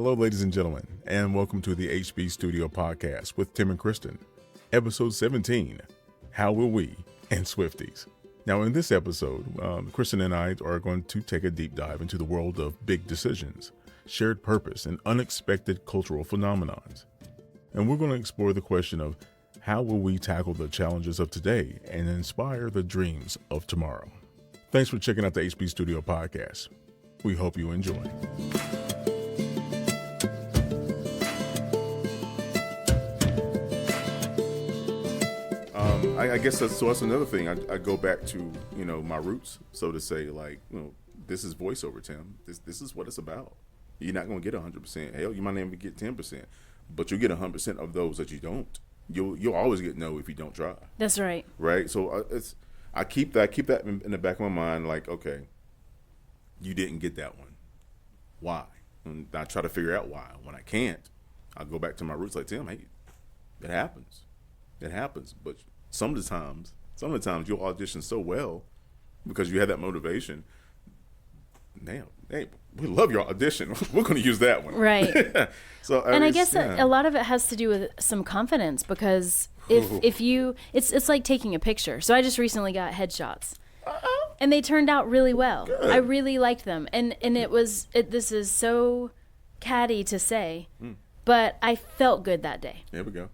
Hello, ladies and gentlemen, and welcome to the HB Studio Podcast with Tim and Kristin, episode 17, How Will We and Swifties. Now, in this episode, Kristin and I are going to take a deep dive into the world of big decisions, shared purpose, and unexpected cultural phenomenons. And we're going to explore the question of how will we tackle the challenges of today and inspire the dreams of tomorrow. Thanks for checking out the HB Studio Podcast. We hope you enjoy. I guess that's another thing. I go back to, my roots, so to say, this is voiceover, Tim. This is what it's about. You're not going to get 100%. Hell, you might not even get 10%, but you'll get 100% of those that you don't. You'll always get no if you don't try. That's right. Right? So I keep that in the back of my mind, like, okay, you didn't get that one. Why? And I try to figure out why. When I can't, I go back to my roots, like, Tim, hey, it happens. It happens, but some of the times you'll audition so well because you have that motivation. Damn, hey, we love your audition. We're going to use that one. Right. So, I guess a lot of it has to do with some confidence, because if you, it's like taking a picture. So I just recently got headshots. And they turned out really well. Good. I really liked them. And this is so catty to say, but I felt good that day. There we go.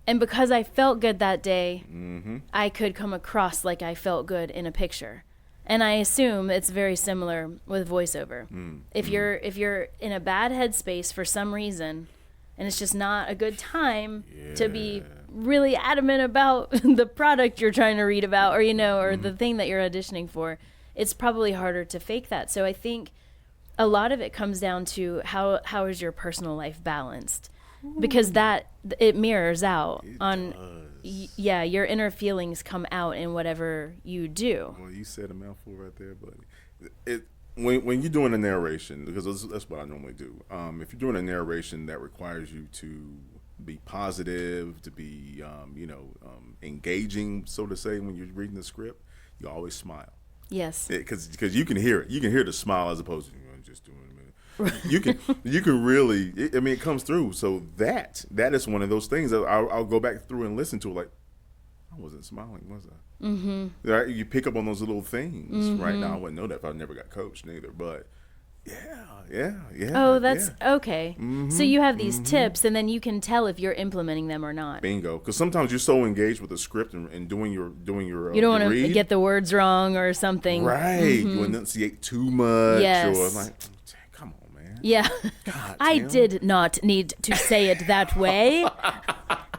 And because I felt good that day, mm-hmm. I could come across like I felt good in a picture. And I assume it's very similar with voiceover. If you're in a bad headspace for some reason, and it's just not a good time to be really adamant about the product you're trying to read about, or the thing that you're auditioning for, it's probably harder to fake that. So I think a lot of it comes down to how is your personal life balanced, because that it mirrors out your inner feelings come out in whatever you do. Well, you said a mouthful right there, buddy. When you're doing a narration, because that's what I normally do. If you're doing a narration that requires you to be positive, to be engaging, so to say, when you're reading the script, you always smile. Yes. Because you can hear it. You can hear the smile as opposed to just doing it. You can really. It comes through. So that is one of those things that I'll go back through and listen to. Like, I wasn't smiling, was I? Mm-hmm. Right? You pick up on those little things. Mm-hmm. Right now, I wouldn't know that if I never got coached neither. But yeah. Oh, that's okay. Mm-hmm. So you have these tips, and then you can tell if you're implementing them or not. Bingo. Because sometimes you're so engaged with the script and doing your you don't want to get the words wrong or something. Right. Mm-hmm. You enunciate too much. Yes. Or like, come on, man. Yeah. God, I Tim. did not need to say it that way.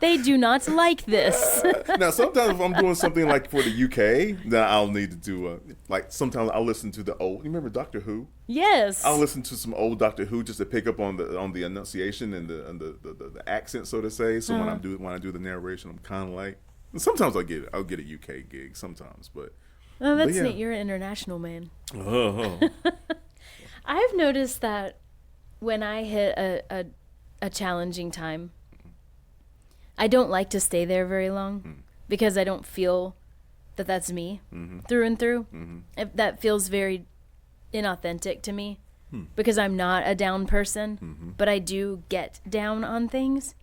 They do not like this. Now, sometimes if I'm doing something like for the UK, then I'll need to do sometimes I'll listen to the old. You remember Doctor Who? Yes. I'll listen to some old Doctor Who just to pick up on the enunciation and the accent, so to say. So when I do the narration, I'm kind of like. Sometimes I'll get a UK gig sometimes, but. Oh, that's neat. You're an international man. Oh. I've noticed that when I hit a challenging time, I don't like to stay there very long because I don't feel that that's me through and through. That feels very inauthentic to me because I'm not a down person, but I do get down on things.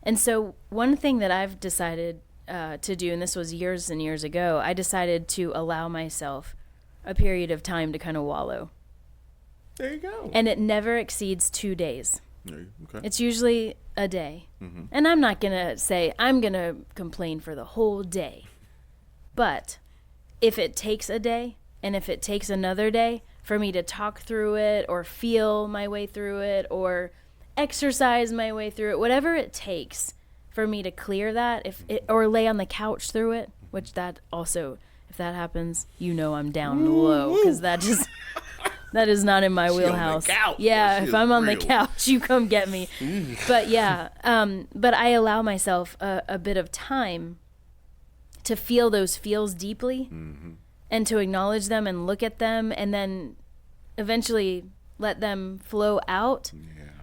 And so one thing that I've decided to do, and this was years and years ago, I decided to allow myself a period of time to kind of wallow. There you go. And it never exceeds 2 days. Okay. It's usually a day. And I'm not going to say I'm going to complain for the whole day. But if it takes a day, and if it takes another day for me to talk through it or feel my way through it or exercise my way through it, whatever it takes for me to clear that, or lay on the couch through it, which that also, if that happens, I'm down low, because that is not in my wheelhouse. Yeah, if I'm on the couch, you come get me. But but I allow myself a bit of time to feel those feels deeply and to acknowledge them and look at them and then eventually let them flow out.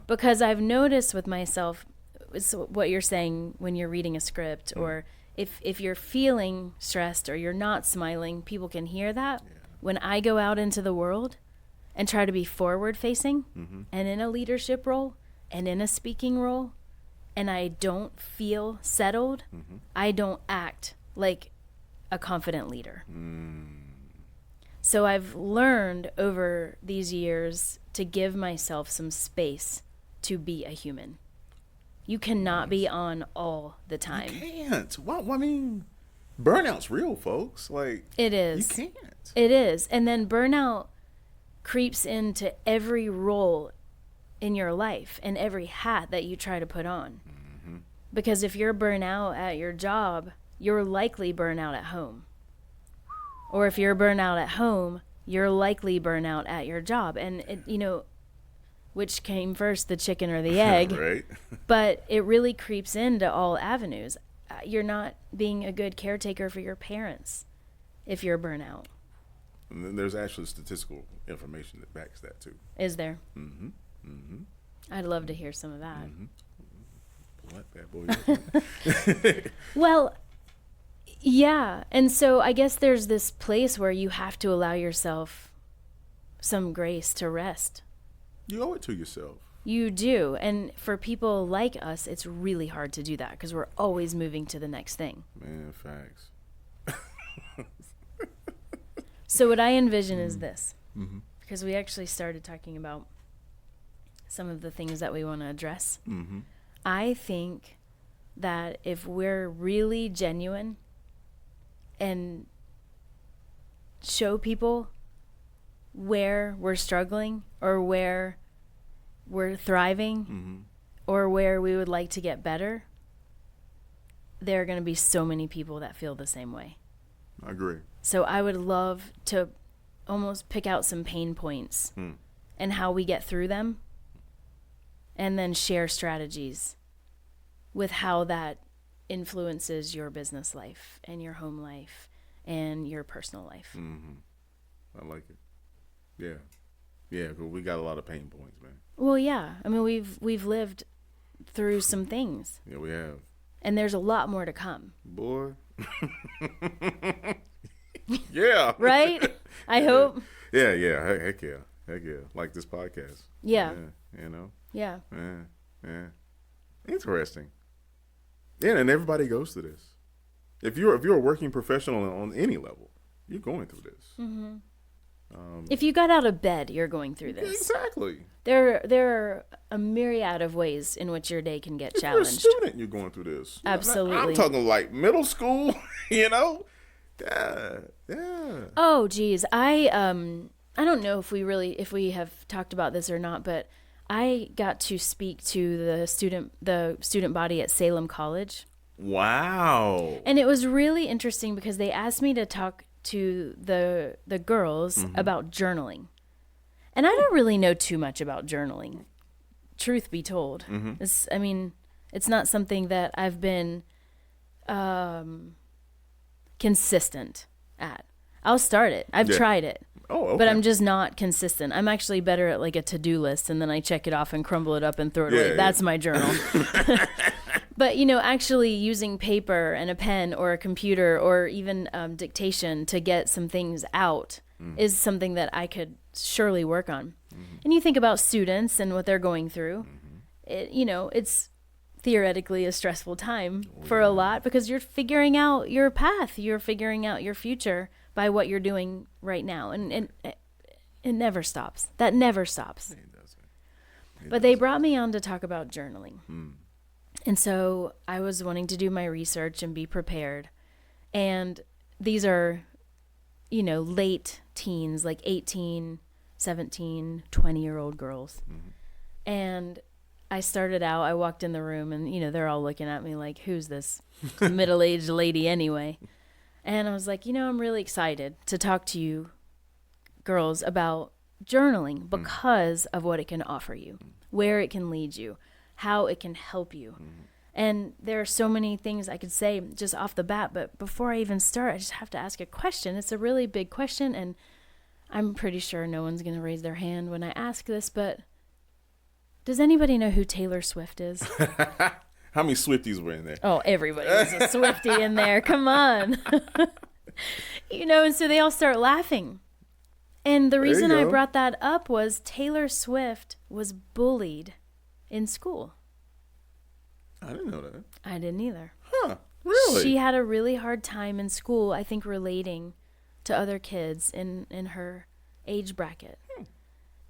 Because I've noticed with myself, it's what you're saying when you're reading a script, or if you're feeling stressed or you're not smiling, people can hear that. When I go out into the world and try to be forward facing and in a leadership role and in a speaking role and I don't feel settled, I don't act like a confident leader. So I've learned over these years to give myself some space to be a human. You cannot be on all the time. You can't. Well, I mean, burnout's real, folks. Like, it is. You can't. It is. And then burnout creeps into every role in your life and every hat that you try to put on. Because if you're burnt out at your job, you're likely burnt out at home. Or if you're burnt out at home, you're likely burnt out at your job. And, which came first, the chicken or the egg? Right. But it really creeps into all avenues. You're not being a good caretaker for your parents if you're burnt out. And then there's actually statistical information that backs that, too. Is there? I'd love to hear some of that. What bad boy? Well, yeah. And so I guess there's this place where you have to allow yourself some grace to rest. You owe it to yourself. You do. And for people like us, it's really hard to do that because we're always moving to the next thing. Man, facts. So what I envision is this, because we actually started talking about some of the things that we want to address. I think that if we're really genuine and show people where we're struggling or where we're thriving or where we would like to get better, there are going to be so many people that feel the same way. I agree. So I would love to almost pick out some pain points and how we get through them, and then share strategies with how that influences your business life and your home life and your personal life. I like it. Yeah. Yeah, because we got a lot of pain points, man. Well, yeah. I mean, we've lived through some things. Yeah, we have. And there's a lot more to come. Boy. Yeah. Right? I hope. Yeah. Heck yeah. Like this podcast. Yeah. Yeah. Yeah. Yeah. Interesting. Yeah, and everybody goes through this. If you're a working professional on any level, you're going through this. If you got out of bed, you're going through this. Exactly. There are a myriad of ways in which your day can get challenged. If you're a student, you're going through this. Absolutely. I'm talking like middle school, Yeah. Oh, geez. I don't know if we have talked about this or not, but I got to speak to the student body at Salem College. Wow. And it was really interesting because they asked me to talk to the girls about journaling. And I don't really know too much about journaling, truth be told. It's not something that I've been consistent at. I'll start it. I've tried it. Oh, okay. But I'm just not consistent. I'm actually better at like a to-do list, and then I check it off and crumble it up and throw it away. That's my journal. But, actually using paper and a pen or a computer or even dictation to get some things out is something that I could surely work on. And you think about students and what they're going through. It's theoretically a stressful time for a lot because you're figuring out your path. You're figuring out your future by what you're doing right now. And it never stops. That never stops. It doesn't. But they brought me on to talk about journaling. And so I was wanting to do my research and be prepared. And these are, late teens, like 18, 17, 20-year-old girls. And I walked in the room and, they're all looking at me like, who's this middle-aged lady anyway? And I was like, I'm really excited to talk to you girls about journaling because of what it can offer you, where it can lead you, how it can help you. And there are so many things I could say just off the bat, but before I even start, I just have to ask a question. It's a really big question, and I'm pretty sure no one's going to raise their hand when I ask this, but does anybody know who Taylor Swift is? How many Swifties were in there? Oh, everybody's a Swiftie in there. Come on. And so they all start laughing. And the reason I brought that up was Taylor Swift was bullied in school. I didn't know that. I didn't either. Huh? Really? She had a really hard time in school, I think, relating to other kids in her age bracket.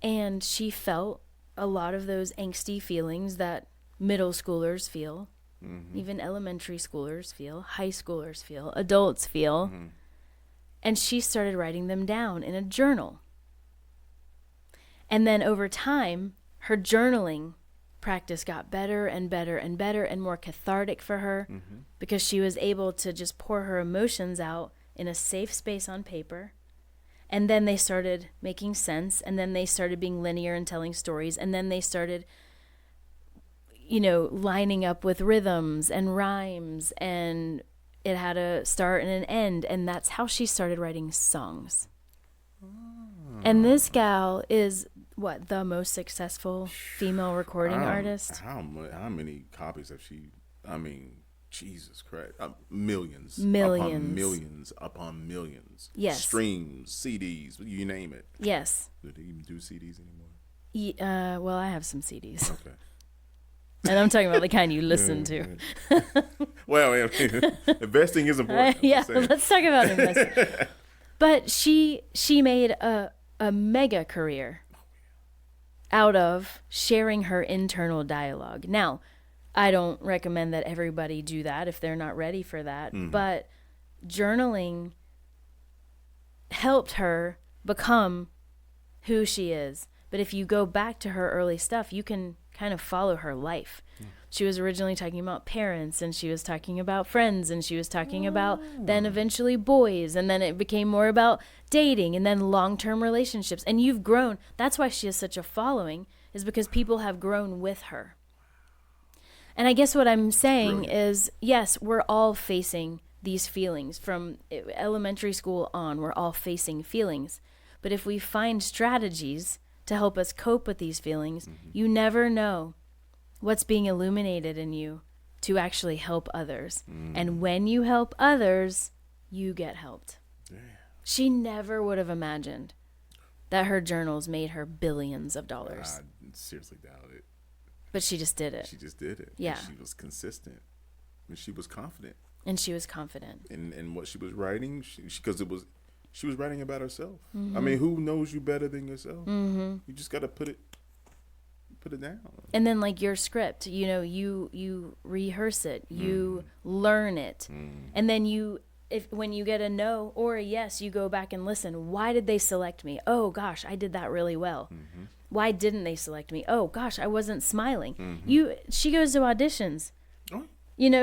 And she felt a lot of those angsty feelings that middle schoolers feel, even elementary schoolers feel, high schoolers feel, adults feel. And she started writing them down in a journal. And then over time, her journaling practice got better and better and better and more cathartic for her because she was able to just pour her emotions out in a safe space on paper. And then they started making sense, and then they started being linear and telling stories, and then they started, lining up with rhythms and rhymes, and it had a start and an end, and that's how she started writing songs. And this gal is the most successful female recording artist? How many copies have she? I mean, Jesus Christ, millions upon millions upon millions. Yes. Streams, CDs, you name it. Yes. Do they even do CDs anymore? Well, I have some CDs. Okay. And I'm talking about the kind you listen to. Well, investing is important. Yeah, let's talk about investing. But she made a mega career out of sharing her internal dialogue. Now, I don't recommend that everybody do that if they're not ready for that, but journaling helped her become who she is. But if you go back to her early stuff, you can kind of follow her life. She was originally talking about parents, and she was talking about friends, and she was talking about then eventually boys, and then it became more about dating, and then long-term relationships. And you've grown. That's why she has such a following, is because people have grown with her. And I guess what I'm saying is, yes, we're all facing these feelings. From elementary school on, we're all facing feelings. But if we find strategies to help us cope with these feelings, you never know what's being illuminated in you to actually help others. And when you help others, you get helped. Yeah. She never would have imagined that her journals made her billions of dollars. I seriously doubt it. But she just did it. She just did it. Yeah. And she was consistent. And she was confident. And she was confident. And what she was writing, she was writing about herself. I mean, who knows you better than yourself? You just got to put it down. And then like your script, you rehearse it, you learn it. And then when you get a no or a yes, you go back and listen. Why did they select me? Oh gosh, I did that really well. Why didn't they select me? Oh gosh, I wasn't smiling. She goes to auditions.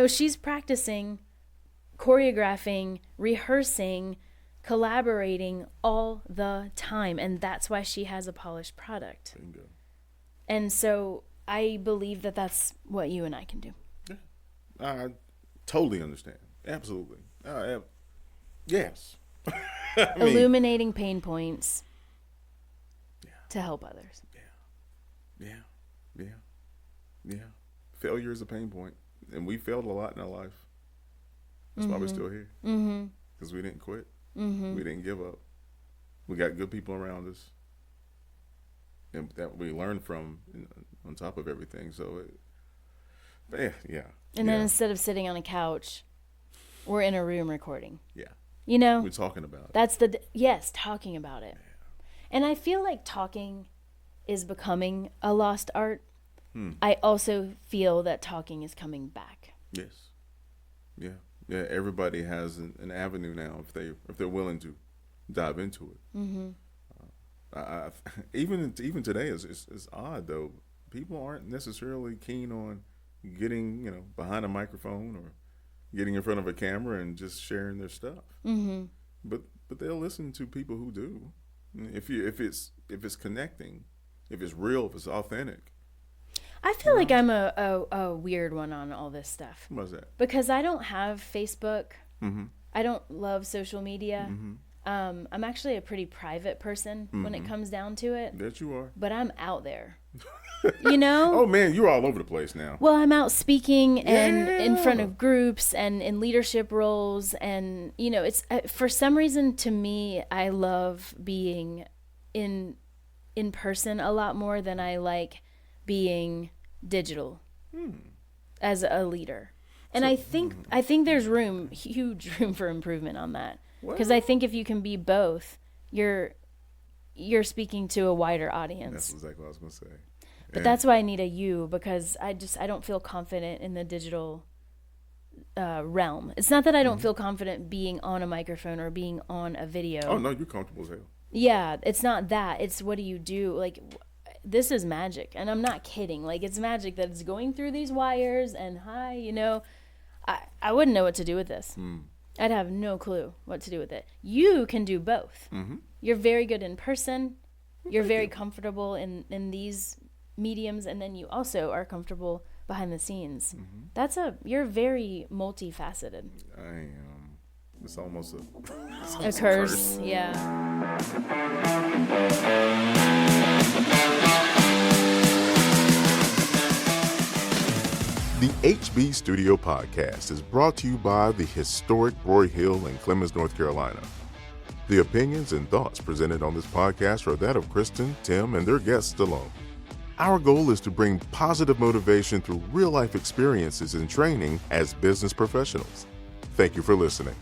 She's practicing, choreographing, rehearsing, collaborating all the time, and that's why she has a polished product. Bingo. And so I believe that that's what you and I can do. Yeah. I totally understand. Absolutely. Yes. Illuminating pain points to help others. Yeah. Failure is a pain point, and we failed a lot in our life. That's why we're still here. Because we didn't quit. We didn't give up. We got good people around us, and that we learn from on top of everything. So, yeah. And then instead of sitting on a couch, we're in a room recording. Yeah. We're talking about it. That's talking about it. Yeah. And I feel like talking is becoming a lost art. I also feel that talking is coming back. Yes. Yeah. Yeah. Everybody has an avenue now if they're willing to dive into it. Even today it's odd though. People aren't necessarily keen on getting behind a microphone or getting in front of a camera and just sharing their stuff. But they'll listen to people who do. If it's connecting, if it's real, if it's authentic. I feel like I'm a weird one on all this stuff. What's that? Because I don't have Facebook. I don't love social media. I'm actually a pretty private person when it comes down to it. That you are. But I'm out there. Oh man, you're all over the place now. Well, I'm out speaking and in front of groups and in leadership roles, and it's for some reason to me I love being in person a lot more than I like being digital as a leader. And I think there's huge room for improvement on that. Because I think if you can be both, you're speaking to a wider audience. That's exactly what I was going to say. But that's why I need a you, because I don't feel confident in the digital realm. It's not that I don't feel confident being on a microphone or being on a video. Oh, no, you're comfortable as hell. Yeah, it's not that. It's what do you do? Like, this is magic. And I'm not kidding. Like, it's magic that it's going through these wires and I wouldn't know what to do with this. I'd have no clue what to do with it. You can do both. You're very good in person. You're very comfortable in these mediums, and then you also are comfortable behind the scenes. You're very multifaceted. I am. It's almost a curse. Yeah. The HB Studio Podcast is brought to you by the historic Roy Hill in Clemens, North Carolina. The opinions and thoughts presented on this podcast are that of Kristin, Tim, and their guests alone. Our goal is to bring positive motivation through real-life experiences and training as business professionals. Thank you for listening.